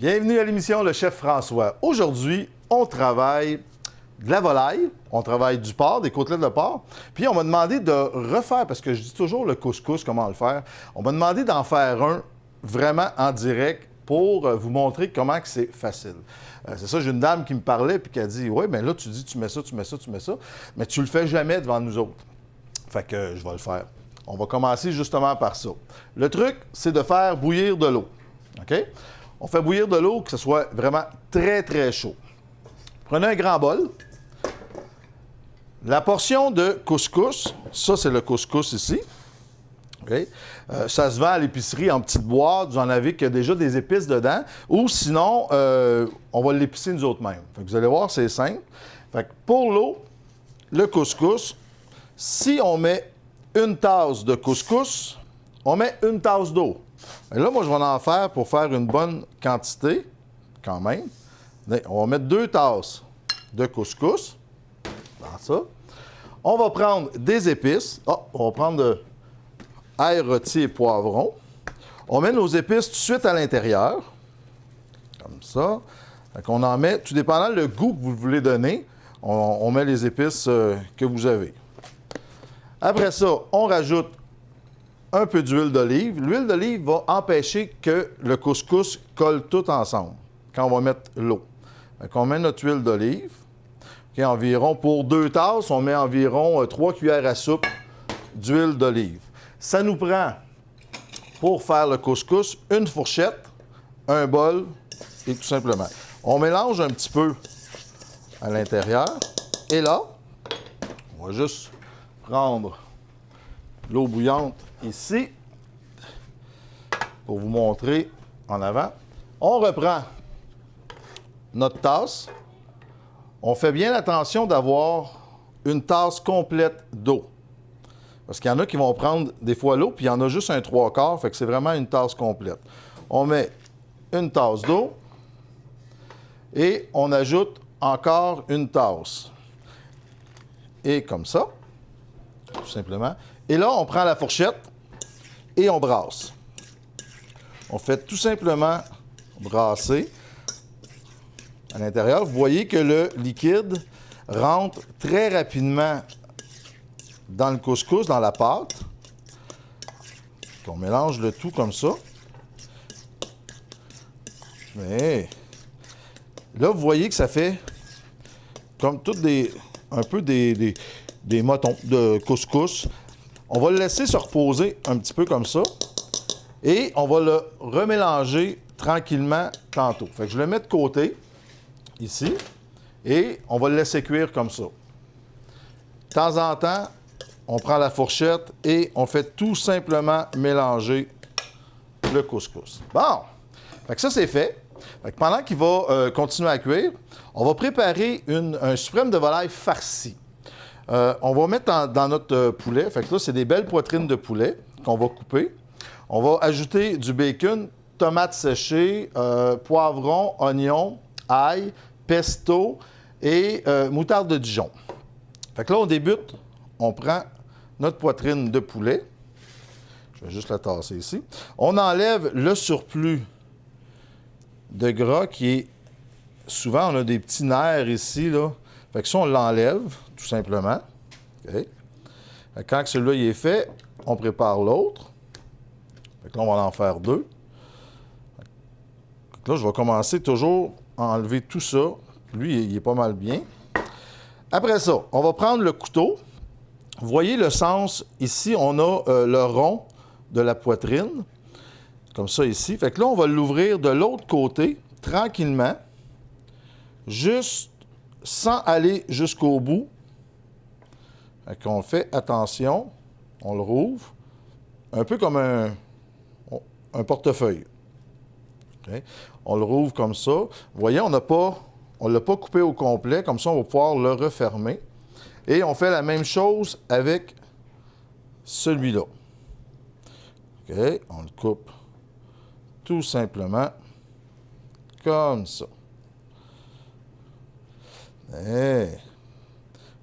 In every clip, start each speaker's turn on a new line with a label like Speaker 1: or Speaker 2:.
Speaker 1: Bienvenue à l'émission Le Chef François. Aujourd'hui, on travaille de la volaille, on travaille du porc, des côtelettes de porc. Puis on m'a demandé de refaire, parce que je dis toujours le couscous, comment le faire. On m'a demandé d'en faire un vraiment en direct pour vous montrer comment que c'est facile. C'est ça, j'ai une dame qui me parlait puis qui a dit « Oui, bien là, tu dis tu mets ça, tu mets ça, tu mets ça, mais tu le fais jamais devant nous autres. » Fait que je vais le faire. On va commencer justement par ça. Le truc, c'est de faire bouillir de l'eau. OK? On fait bouillir de l'eau, que ce soit vraiment très, très chaud. Prenez un grand bol. La portion de couscous, ça, c'est le couscous ici. Okay? Ça se vend à l'épicerie en petites boîtes. Vous en avez qui a déjà des épices dedans. Ou sinon, on va l'épicer nous autres mêmes. Fait que vous allez voir, c'est simple. Fait que pour l'eau, le couscous, si on met une tasse de couscous, on met une tasse d'eau. Et là, moi, je vais en faire pour faire une bonne quantité, quand même. On va mettre 2 tasses de couscous dans ça. On va prendre des épices. On va prendre de ail rôti et poivron. On met nos épices tout de suite à l'intérieur. Comme ça. Fait qu'on en met, tout dépendant le goût que vous voulez donner, on met les épices que vous avez. Après ça, on rajoute un peu d'huile d'olive. L'huile d'olive va empêcher que le couscous colle tout ensemble quand on va mettre l'eau. On met notre huile d'olive. Okay, environ, pour 2 tasses, on met environ 3 cuillères à soupe d'huile d'olive. Ça nous prend, pour faire le couscous, une fourchette, un bol et tout simplement. On mélange un petit peu à l'intérieur. Et là, on va juste prendre l'eau bouillante ici pour vous montrer en avant. On reprend notre tasse. On fait bien attention d'avoir une tasse complète d'eau. Parce qu'il y en a qui vont prendre des fois l'eau, puis il y en a juste un 3/4, fait que c'est vraiment une tasse complète. On met une tasse d'eau et on ajoute encore une tasse. Et comme ça, tout simplement. Et là, on prend la fourchette et on brasse. On fait tout simplement brasser à l'intérieur. Vous voyez que le liquide rentre très rapidement dans le couscous, dans la pâte. On mélange le tout comme ça. Mais là, vous voyez que ça fait comme toutes un peu des motons de couscous. On va le laisser se reposer un petit peu comme ça. Et on va le remélanger tranquillement tantôt. Fait que je le mets de côté, ici, et on va le laisser cuire comme ça. De temps en temps, on prend la fourchette et on fait tout simplement mélanger le couscous. Bon! Fait que ça, c'est fait. Fait que pendant qu'il va continuer à cuire, on va préparer un suprême de volaille farci. On va mettre dans notre poulet. Fait que là, c'est des belles poitrines de poulet qu'on va couper. On va ajouter du bacon, tomates séchées, poivron, oignon, ail, pesto et moutarde de Dijon. Fait que là, on débute. On prend notre poitrine de poulet. Je vais juste la tasser ici. On enlève le surplus de gras qui est... Souvent, on a des petits nerfs ici, là. Fait que ça, on l'enlève, tout simplement. Okay. Fait que quand celui-là il est fait, on prépare l'autre. Fait que là, on va en faire 2. Fait que là, je vais commencer toujours à enlever tout ça. Lui, il est pas mal bien. Après ça, on va prendre le couteau. Vous voyez le sens, ici, on a le rond de la poitrine, comme ça ici. Fait que là, on va l'ouvrir de l'autre côté, tranquillement, juste sans aller jusqu'au bout. Fait qu'on fait attention, on le rouvre, un peu comme un portefeuille. Okay? On le rouvre comme ça. Vous voyez, on ne l'a pas coupé au complet, comme ça, on va pouvoir le refermer. Et on fait la même chose avec celui-là. OK, on le coupe tout simplement comme ça. Et...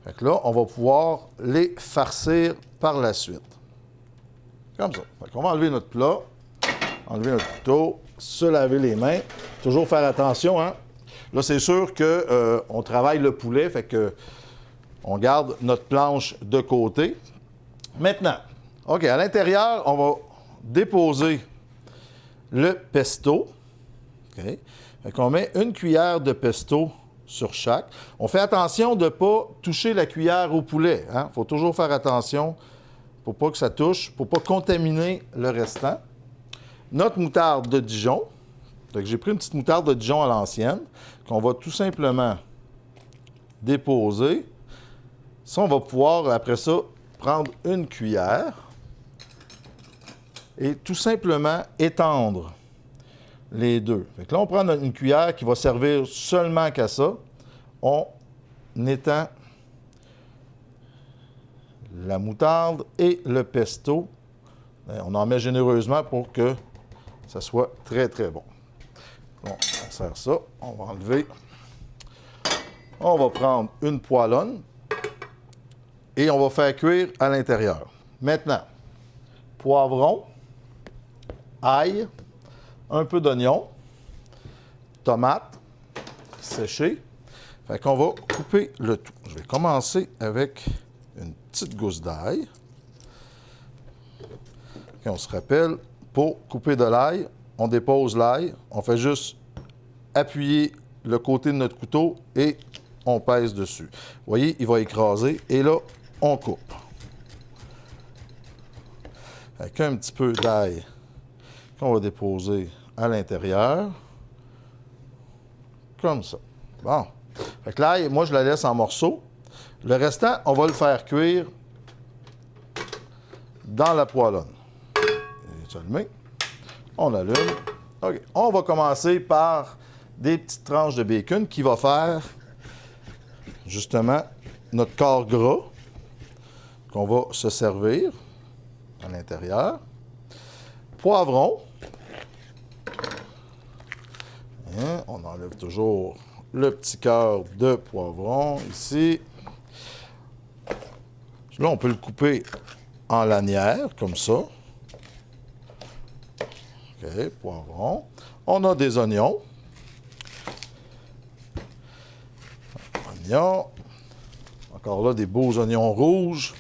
Speaker 1: Fait que là, on va pouvoir les farcir par la suite. Comme ça. Fait qu'on va enlever notre plat, enlever notre couteau, se laver les mains. toujours faire attention, hein? Là, c'est sûr qu'on travaille le poulet, fait que on garde notre planche de côté. Maintenant, OK, à l'intérieur, on va déposer le pesto. OK? Fait qu'on met une cuillère de pesto sur chaque. On fait attention de ne pas toucher la cuillère au poulet. Il faut toujours faire attention pour pas que ça touche, pour ne pas contaminer le restant. Notre moutarde de Dijon. J'ai pris une petite moutarde de Dijon à l'ancienne qu'on va tout simplement déposer. Ça, on va pouvoir, après ça, prendre une cuillère et tout simplement étendre les deux. Fait que là, on prend une cuillère qui va servir seulement qu'à ça. On étend la moutarde et le pesto. On en met généreusement pour que ça soit très, très bon. Bon, on sert ça. On va enlever. On va prendre une poêlonne et on va faire cuire à l'intérieur. Maintenant, poivron, ail, un peu d'oignon, tomate séchée. Fait qu'on va couper le tout. Je vais commencer avec une petite gousse d'ail. On se rappelle, pour couper de l'ail, on dépose l'ail, on fait juste appuyer le côté de notre couteau et on pèse dessus. Vous voyez, il va écraser et là, on coupe. Avec un petit peu d'ail qu'on va déposer à l'intérieur, comme ça. Bon. Fait que l'ail, moi, je la laisse en morceaux. Le restant, on va le faire cuire dans la poêlonne. C'est allumé. On allume. OK. On va commencer par des petites tranches de bacon qui va faire, justement, notre corps gras qu'on va se servir à l'intérieur. Poivron. Hein? On enlève toujours le petit cœur de poivron ici. Là, on peut le couper en lanières, comme ça. OK, poivron. On a des oignons. Oignons. Encore là, des beaux oignons rouges.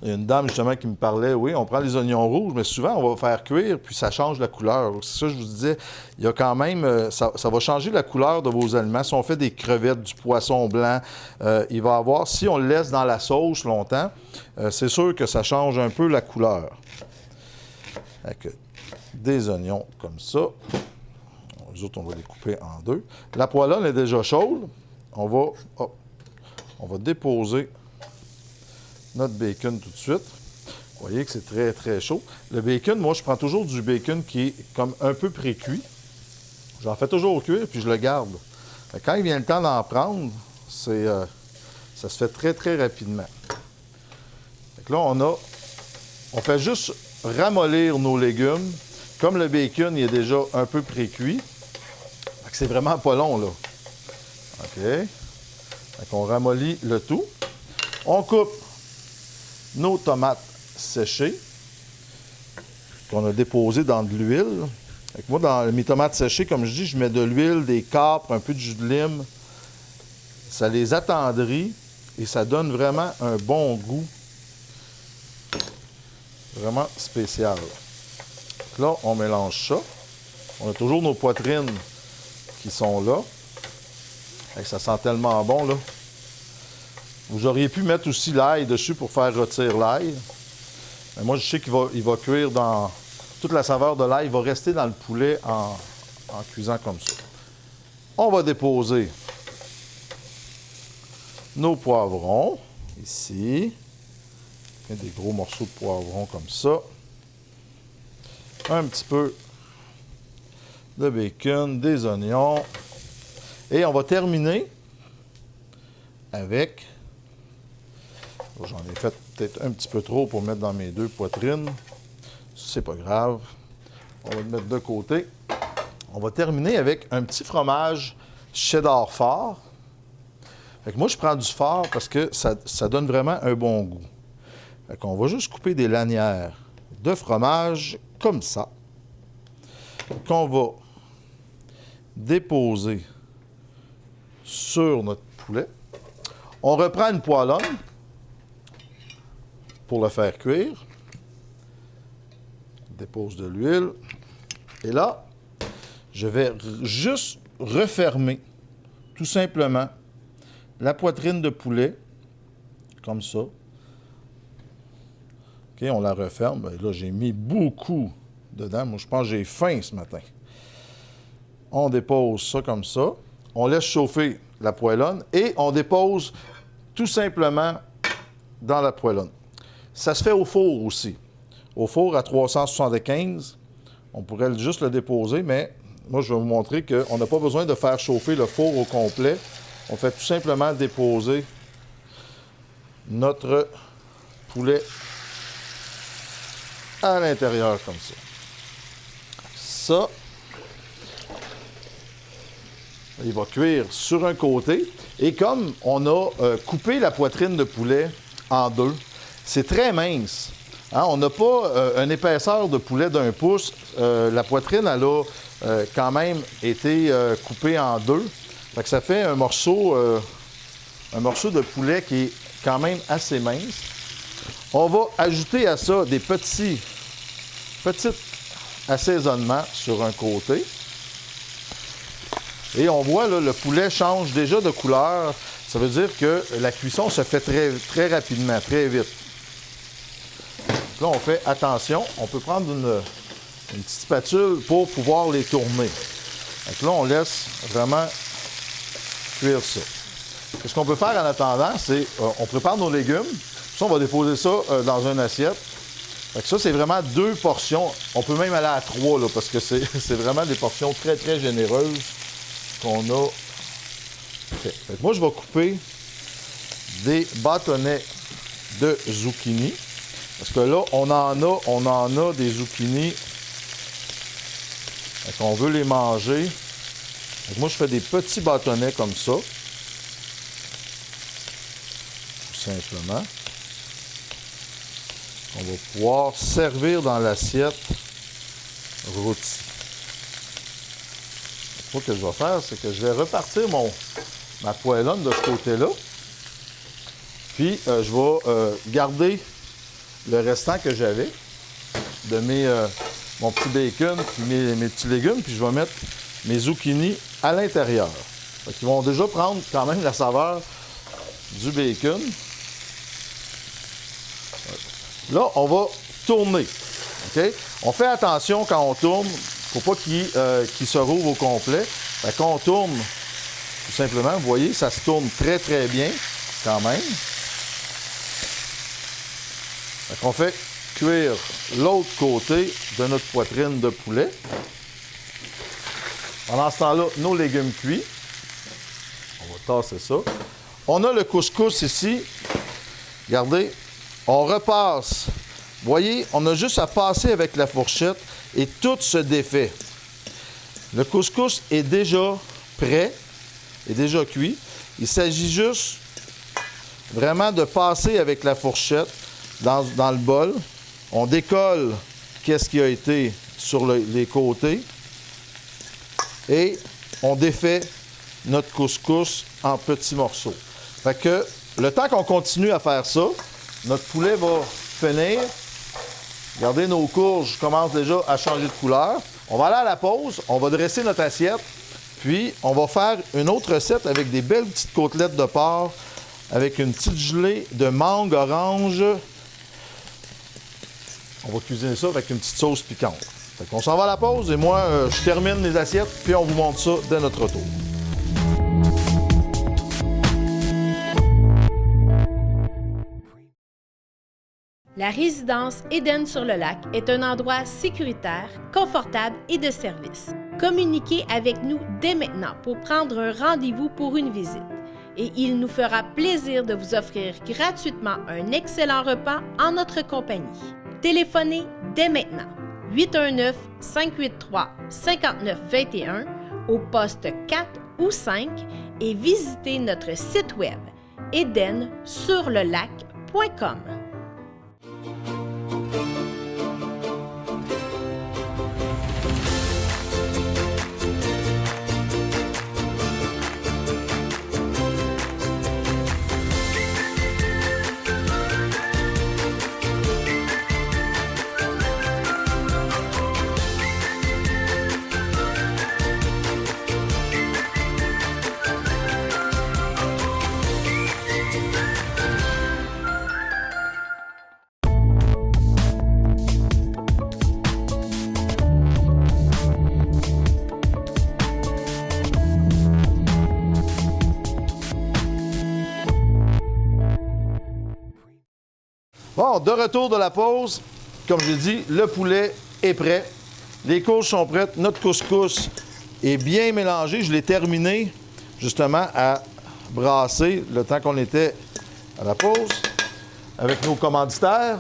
Speaker 1: Il y a une dame, justement, qui me parlait, oui, on prend les oignons rouges, mais souvent, on va faire cuire, puis ça change la couleur. C'est ça que je vous disais, il y a quand même, ça va changer la couleur de vos aliments. Si on fait des crevettes, du poisson blanc, il va avoir, si on le laisse dans la sauce longtemps, c'est sûr que ça change un peu la couleur. Avec des oignons comme ça. Les autres, on va les couper en deux. La poêlonne est déjà chaude. On va déposer notre bacon tout de suite. Vous voyez que c'est très, très chaud. Le bacon, moi, je prends toujours du bacon qui est comme un peu pré-cuit. J'en fais toujours cuire, puis je le garde. Quand il vient le temps d'en prendre, ça se fait très, très rapidement. Fait que là, on fait juste ramollir nos légumes. Comme le bacon, il est déjà un peu pré-cuit. C'est vraiment pas long, là. OK. Fait qu'on ramollit le tout. On coupe nos tomates séchées qu'on a déposées dans de l'huile. Moi, dans mes tomates séchées, comme je dis, je mets de l'huile, des capres, un peu de jus de lime. Ça les attendrit et ça donne vraiment un bon goût. Vraiment spécial. Là, on mélange ça. On a toujours nos poitrines qui sont là. Et ça sent tellement bon, là. Vous auriez pu mettre aussi l'ail dessus pour faire rôtir l'ail. Mais moi, je sais qu'il va cuire dans... Toute la saveur de l'ail va rester dans le poulet en cuisant comme ça. On va déposer nos poivrons, ici. Des gros morceaux de poivrons comme ça. Un petit peu de bacon, des oignons. Et on va terminer avec... J'en ai fait peut-être un petit peu trop pour mettre dans mes deux poitrines. C'est pas grave. On va le mettre de côté. On va terminer avec un petit fromage cheddar fort. Fait que moi, je prends du fort parce que ça donne vraiment un bon goût. Fait qu'on va juste couper des lanières de fromage comme ça. Qu'on va déposer sur notre poulet. On reprend une poêlonne pour le faire cuire. On dépose de l'huile. Et là, je vais juste refermer, tout simplement, la poitrine de poulet, comme ça. OK, on la referme. Et là, j'ai mis beaucoup dedans. Moi, je pense que j'ai faim ce matin. On dépose ça comme ça. On laisse chauffer la poêlonne et on dépose tout simplement dans la poêlonne. Ça se fait au four aussi. Au four à 375, on pourrait juste le déposer, mais moi, je vais vous montrer qu'on n'a pas besoin de faire chauffer le four au complet. On fait tout simplement déposer notre poulet à l'intérieur comme ça. Ça, il va cuire sur un côté. Et comme on a coupé la poitrine de poulet en deux, c'est très mince. Hein? On n'a pas une épaisseur de poulet d'1 pouce. La poitrine, elle a quand même été coupée en deux. Fait que ça fait un morceau de poulet qui est quand même assez mince. On va ajouter à ça des petits assaisonnements sur un côté. Et on voit, là, le poulet change déjà de couleur. Ça veut dire que la cuisson se fait très, très rapidement, très vite. Là, on fait attention. On peut prendre une petite spatule pour pouvoir les tourner. Donc là, on laisse vraiment cuire ça. Ce qu'on peut faire en attendant, c'est on prépare nos légumes. Ça, on va déposer ça dans une assiette. Donc ça, c'est vraiment 2 portions. On peut même aller à 3, là, parce que c'est vraiment des portions très, très généreuses qu'on a fait. Fait que moi, je vais couper des bâtonnets de zucchini. Parce que là, on en a des zucchini. Fait qu'on veut les manger. Fait que moi, je fais des petits bâtonnets comme ça. Tout simplement. On va pouvoir servir dans l'assiette rôti. Ce que je vais faire, c'est que je vais repartir ma poêlonne de ce côté-là. Puis, je vais garder le restant que j'avais de mon petit bacon puis mes petits légumes. Puis, je vais mettre mes zucchini à l'intérieur. Ils vont déjà prendre quand même la saveur du bacon. Là, on va tourner. OK? On fait attention quand on tourne. Il ne faut pas qu'il se rouvre au complet. Fait qu'on tourne tout simplement. Vous voyez, ça se tourne très, très bien quand même. Fait qu'on fait cuire l'autre côté de notre poitrine de poulet. Pendant ce temps-là, nos légumes cuits. On va tasser ça. On a le couscous ici. Regardez, on repasse. Vous voyez, on a juste à passer avec la fourchette et tout se défait. Le couscous est déjà prêt, est déjà cuit. Il s'agit juste vraiment de passer avec la fourchette dans le bol. On décolle qu'est-ce qui a été sur les côtés et on défait notre couscous en petits morceaux. Fait que le temps qu'on continue à faire ça, notre poulet va finir. Regardez, nos courges commencent déjà à changer de couleur. On va aller à la pause, on va dresser notre assiette, puis on va faire une autre recette avec des belles petites côtelettes de porc, avec une petite gelée de mangue orange. On va cuisiner ça avec une petite sauce piquante. Fait qu'on s'en va à la pause et moi, je termine les assiettes, puis on vous montre ça dès notre retour.
Speaker 2: La résidence Éden-sur-le-Lac est un endroit sécuritaire, confortable et de service. Communiquez avec nous dès maintenant pour prendre un rendez-vous pour une visite. Et il nous fera plaisir de vous offrir gratuitement un excellent repas en notre compagnie. Téléphonez dès maintenant 819-583-5921 au poste 4 ou 5 et visitez notre site web edensurlelac.com.
Speaker 1: Bon, de retour de la pause, comme j'ai dit, le poulet est prêt. Les courges sont prêtes. Notre couscous est bien mélangé. Je l'ai terminé, justement, à brasser le temps qu'on était à la pause avec nos commanditaires.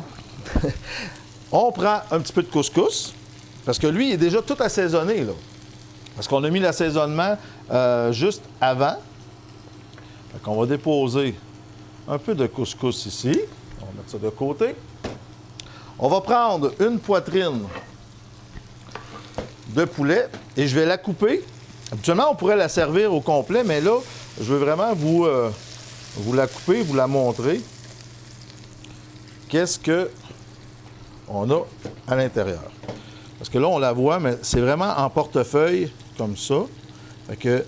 Speaker 1: On prend un petit peu de couscous, parce que lui, il est déjà tout assaisonné, là. Parce qu'on a mis l'assaisonnement juste avant. Fait qu'on va déposer un peu de couscous ici. On va mettre ça de côté. On va prendre une poitrine de poulet et je vais la couper. Habituellement, on pourrait la servir au complet, mais là, je veux vraiment vous la couper, vous la montrer. Qu'est-ce qu'on a à l'intérieur? Parce que là, on la voit, mais c'est vraiment en portefeuille, comme ça. Fait que,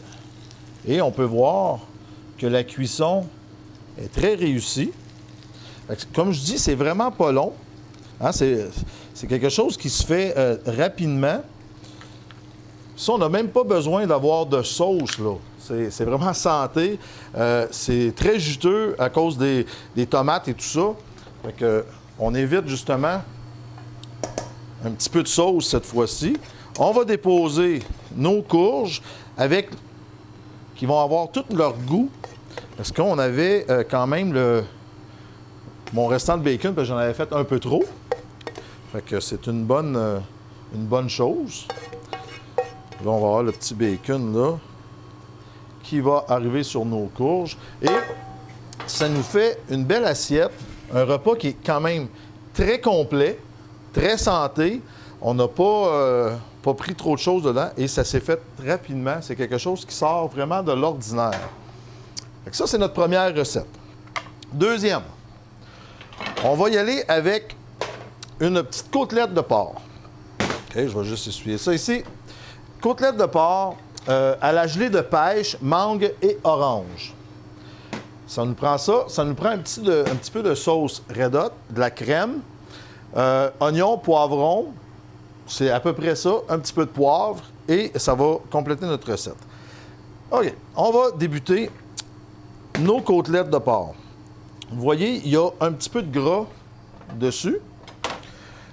Speaker 1: et on peut voir que la cuisson est très réussie. Fait que, comme je dis, c'est vraiment pas long. Hein, c'est quelque chose qui se fait rapidement. Ça, on n'a même pas besoin d'avoir de sauce, là. C'est vraiment santé. C'est très juteux à cause des tomates et tout ça. Fait que, on évite justement un petit peu de sauce cette fois-ci. On va déposer nos courges qui vont avoir tout leur goût. Parce qu'on avait quand même mon restant de bacon, parce que j'en avais fait un peu trop. Fait que c'est une bonne chose. Là, on va avoir le petit bacon là qui va arriver sur nos courges. Et ça nous fait une belle assiette, un repas qui est quand même très complet, très santé. On n'a pas pris trop de choses dedans et ça s'est fait rapidement. C'est quelque chose qui sort vraiment de l'ordinaire. Ça, c'est notre première recette. Deuxième, on va y aller avec une petite côtelette de porc. OK, je vais juste essuyer ça ici. Côtelette de porc à la gelée de pêche, mangue et orange. Ça nous prend ça. Ça nous prend un petit peu de sauce Red Hot, de la crème, oignon, poivron. C'est à peu près ça. Un petit peu de poivre et ça va compléter notre recette. OK, on va débuter nos côtelettes de porc. Vous voyez, il y a un petit peu de gras dessus.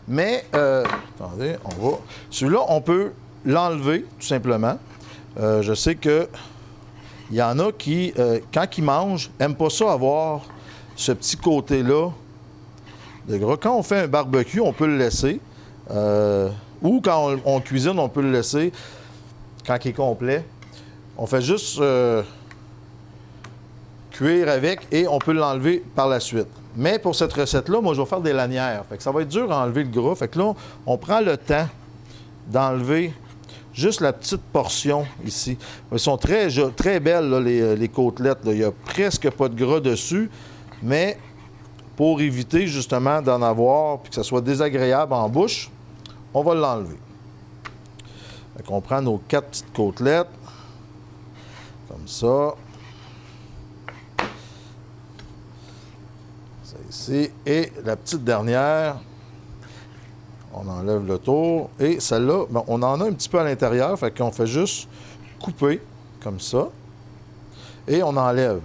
Speaker 1: Mais, attendez, on va... Celui-là, on peut l'enlever, tout simplement. Je sais qu'il y en a qui, quand ils mangent, n'aiment pas ça avoir ce petit côté-là de gras. Quand on fait un barbecue, on peut le laisser. Ou quand on cuisine, on peut le laisser quand il est complet. On fait juste cuire avec et on peut l'enlever par la suite. Mais pour cette recette-là, moi, je vais faire des lanières. Fait que ça va être dur à enlever le gras. Fait que là, on prend le temps d'enlever juste la petite portion ici. Elles sont très, très belles, là, les côtelettes. Là. Il n'y a presque pas de gras dessus, mais pour éviter justement d'en avoir et que ça soit désagréable en bouche, on va l'enlever. Fait qu'on prend nos 4 petites côtelettes, comme ça. Ça ici. Et la petite dernière, on enlève le tour. Et celle-là, ben, on en a un petit peu à l'intérieur, fait qu'on fait juste couper, comme ça. Et on enlève.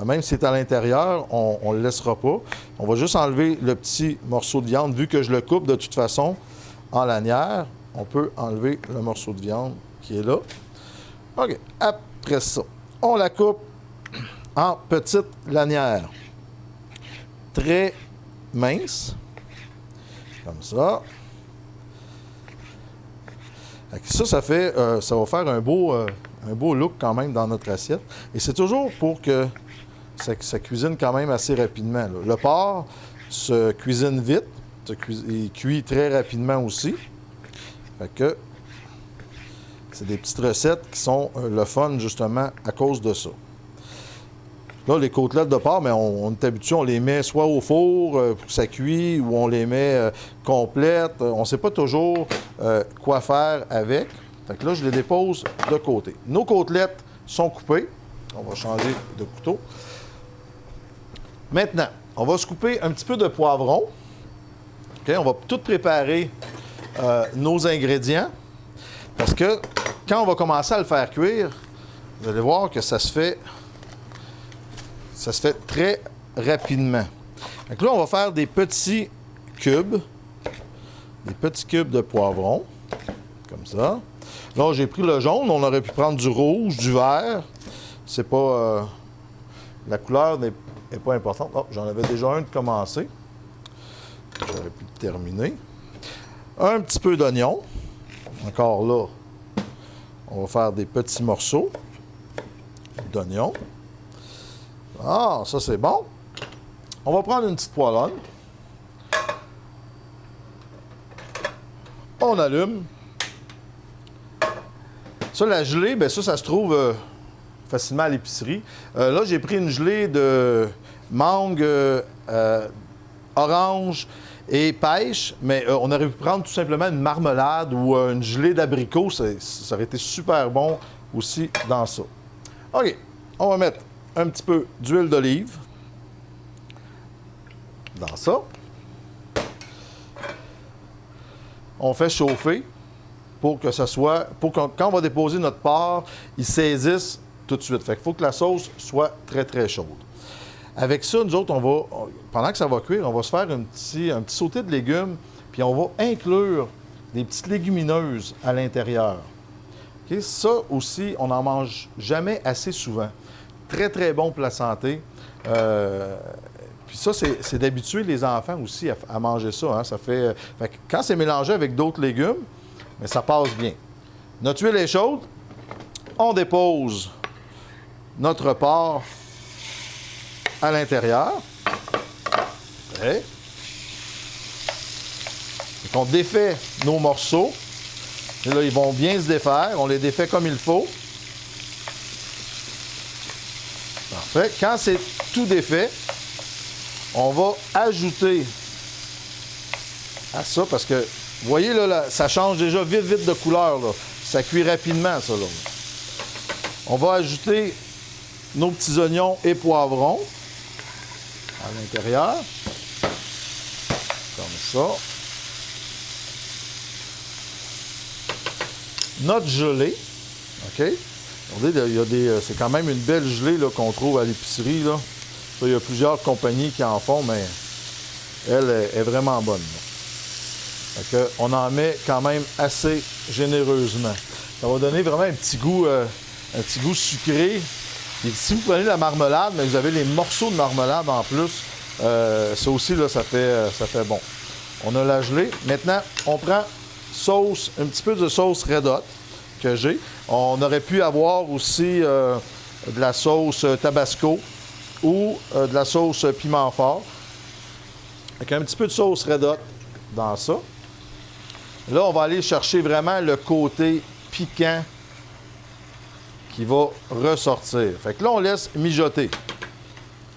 Speaker 1: Même si c'est à l'intérieur, on ne le laissera pas. On va juste enlever le petit morceau de viande. Vu que je le coupe de toute façon en lanière, on peut enlever le morceau de viande qui est là. OK. Après ça, on la coupe en petites lanières. Très minces. Comme ça. Ça va faire un beau look quand même dans notre assiette. Et c'est toujours pour que ça cuisine quand même assez rapidement. Là. Le porc se cuisine vite. Il cuit très rapidement aussi. Fait que c'est des petites recettes qui sont le fun justement à cause de ça. Là, les côtelettes de porc, mais on est habitué, on les met soit au four pour que ça cuit ou on les met complètes. On ne sait pas toujours quoi faire avec. Fait que là, je les dépose de côté. Nos côtelettes sont coupées. On va changer de couteau. Maintenant, on va se couper un petit peu de poivron. Okay, on va tout préparer nos ingrédients. Parce que quand on va commencer à le faire cuire, vous allez voir que ça se fait très rapidement. Donc là, on va faire des petits cubes. Des petits cubes de poivron. Comme ça. Là, j'ai pris le jaune. On aurait pu prendre du rouge, du vert. C'est pas... la couleur n'est pas importante. Oh, j'en avais déjà un de commencer. J'aurais pu le terminer. Un petit peu d'oignon. Encore là, on va faire des petits morceaux d'oignon. Ah, ça c'est bon. On va prendre une petite poêlonne. On allume. Ça, la gelée, bien ça se trouve facilement à l'épicerie. Là, j'ai pris une gelée de mangue, orange et pêche, mais on aurait pu prendre tout simplement une marmelade ou une gelée d'abricot. Ça aurait été super bon aussi dans ça. OK, on va mettre un petit peu d'huile d'olive dans ça. On fait chauffer pour que ça soit... pour que quand on va déposer notre porc, il saisisse tout de suite. Fait qu'il faut que la sauce soit très, très chaude. Avec ça, nous autres, pendant que ça va cuire, on va se faire un petit sauté de légumes, puis on va inclure des petites légumineuses à l'intérieur. Okay? Ça aussi, on n'en mange jamais assez souvent. Très, très bon pour la santé. Puis ça, c'est d'habituer les enfants aussi à manger ça. Hein? Ça fait que quand c'est mélangé avec d'autres légumes, mais ça passe bien. Notre huile est chaude. On dépose notre porc à l'intérieur. Okay. Donc, on défait nos morceaux. Et là, ils vont bien se défaire. On les défait comme il faut. Parfait. Quand c'est tout défait, on va ajouter à ça, parce que, vous voyez, là, ça change déjà vite, vite de couleur. Là. Ça cuit rapidement, ça. Là. On va ajouter nos petits oignons et poivrons à l'intérieur. Comme ça. Notre gelée. OK? Regardez, c'est quand même une belle gelée là, qu'on trouve à l'épicerie. Là. Ça, il y a plusieurs compagnies qui en font, mais elle est vraiment bonne. Fait que on en met quand même assez généreusement. Ça va donner vraiment un petit goût sucré. Et si vous prenez la marmelade, mais vous avez les morceaux de marmelade en plus, ça aussi, là, ça fait bon. On a la gelée. Maintenant, on prend un petit peu de sauce Red Hot que j'ai. On aurait pu avoir aussi de la sauce Tabasco ou de la sauce piment fort. Avec un petit peu de sauce Red Hot dans ça. Là, on va aller chercher vraiment le côté piquant qui va ressortir. Fait que là, on laisse mijoter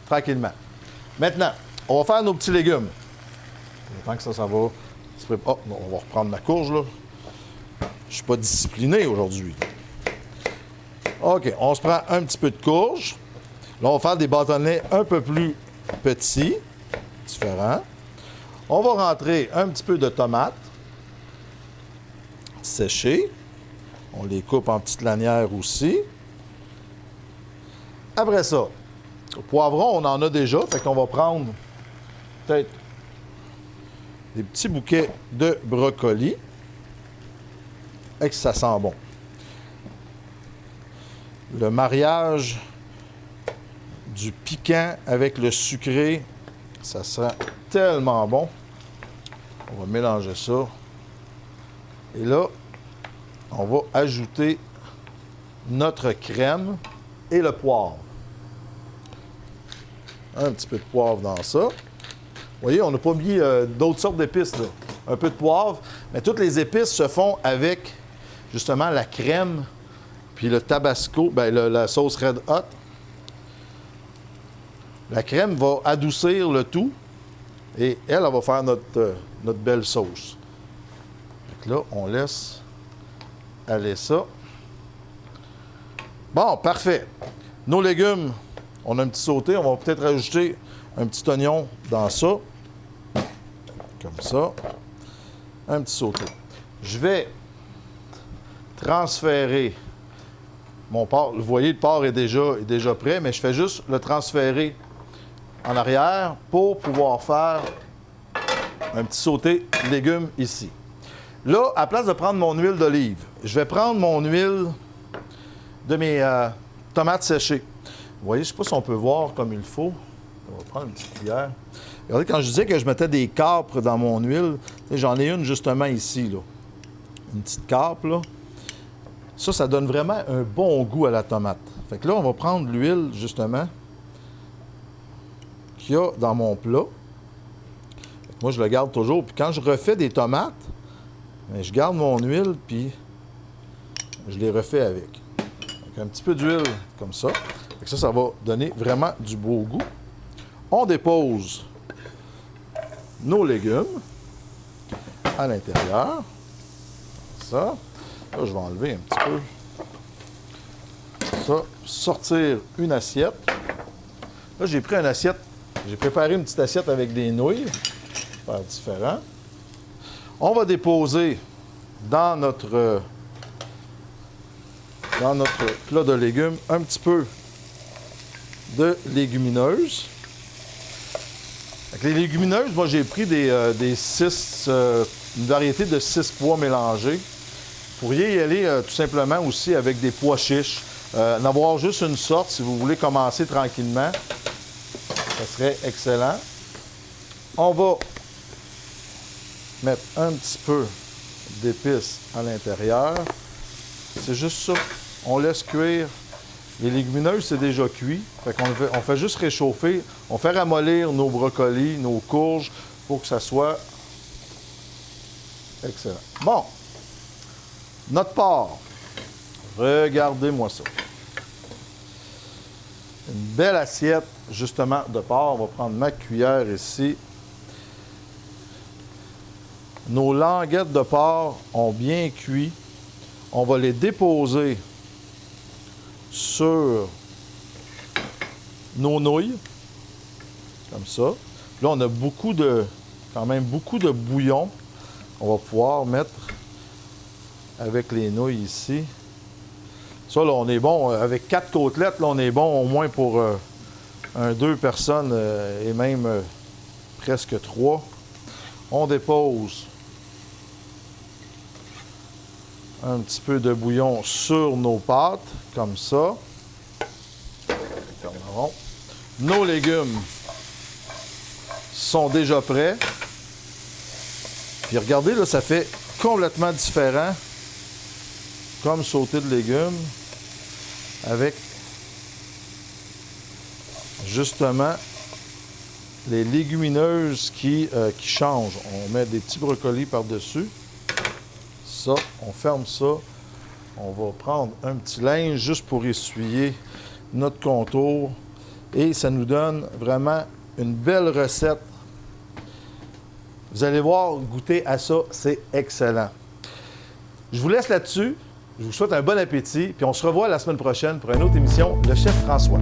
Speaker 1: tranquillement. Maintenant, on va faire nos petits légumes. Tant que ça va... Oh, on va reprendre ma courge, là. Je suis pas discipliné aujourd'hui. OK, on se prend un petit peu de courge. Là, on va faire des bâtonnets un peu plus petits, différents. On va rentrer un petit peu de tomates séchées. On les coupe en petites lanières aussi. Après ça, le poivron, on en a déjà. Fait qu'on va prendre peut-être des petits bouquets de brocoli. Et que ça sent bon. Le mariage du piquant avec le sucré, ça sent tellement bon. On va mélanger ça. Et là, on va ajouter notre crème et le poivre. Un petit peu de poivre dans ça. Vous voyez, on n'a pas mis d'autres sortes d'épices, là. Un peu de poivre, mais toutes les épices se font avec, justement, la crème, puis le tabasco, la sauce Red Hot. La crème va adoucir le tout, et elle va faire notre belle sauce. Donc là, on laisse aller ça. Bon, parfait. Nos légumes, on a un petit sauté. On va peut-être rajouter un petit oignon dans ça. Comme ça. Un petit sauté. Je vais transférer mon porc. Vous voyez, le porc est déjà prêt, mais je fais juste le transférer en arrière pour pouvoir faire un petit sauté de légumes ici. Là, à place de prendre mon huile d'olive, je vais prendre mon huile de mes tomates séchées. Vous voyez, je ne sais pas si on peut voir comme il faut. On va prendre une petite cuillère. Regardez, quand je disais que je mettais des capres dans mon huile, j'en ai une justement ici, là. Une petite carpe, là. Ça donne vraiment un bon goût à la tomate. Fait que là, on va prendre l'huile, justement, qu'il y a dans mon plat. Moi, je le garde toujours. Puis quand je refais des tomates, bien, je garde mon huile, puis je les refais avec. Donc, un petit peu d'huile comme ça. Fait que ça va donner vraiment du beau goût. On dépose nos légumes à l'intérieur. Ça. Là, je vais enlever un petit peu. Ça. Sortir une assiette. Là, j'ai pris une assiette. J'ai préparé une petite assiette avec des nouilles. Faire différent. On va déposer dans notre plat de légumes un petit peu de légumineuses. Avec les légumineuses, moi, j'ai pris une variété de 6 pois mélangés. Vous pourriez y aller tout simplement aussi avec des pois chiches. En avoir juste une sorte si vous voulez commencer tranquillement. Ça serait excellent. On va mettre un petit peu d'épices à l'intérieur. C'est juste ça. On laisse cuire. Les légumineuses, c'est déjà cuit. On fait juste réchauffer. On fait ramollir nos brocolis, nos courges pour que ça soit excellent. Bon. Notre porc. Regardez-moi ça. Une belle assiette, justement, de porc. On va prendre ma cuillère ici. Nos languettes de porc ont bien cuit. On va les déposer sur nos nouilles, comme ça. Là, on a quand même beaucoup de bouillon. On va pouvoir mettre avec les nouilles ici. Ça, là, on est bon. Avec 4 côtelettes, là, on est bon au moins pour 2 personnes et même presque 3. On dépose un petit peu de bouillon sur nos pâtes, comme ça. Nos légumes sont déjà prêts. Puis regardez, là, ça fait complètement différent comme sauté de légumes avec justement les légumineuses qui changent. On met des petits brocolis par-dessus. Ça, on ferme ça. On va prendre un petit linge juste pour essuyer notre contour. Et ça nous donne vraiment une belle recette. Vous allez voir, goûter à ça, c'est excellent. Je vous laisse là-dessus. Je vous souhaite un bon appétit. Puis on se revoit la semaine prochaine pour une autre émission, Le Chef François.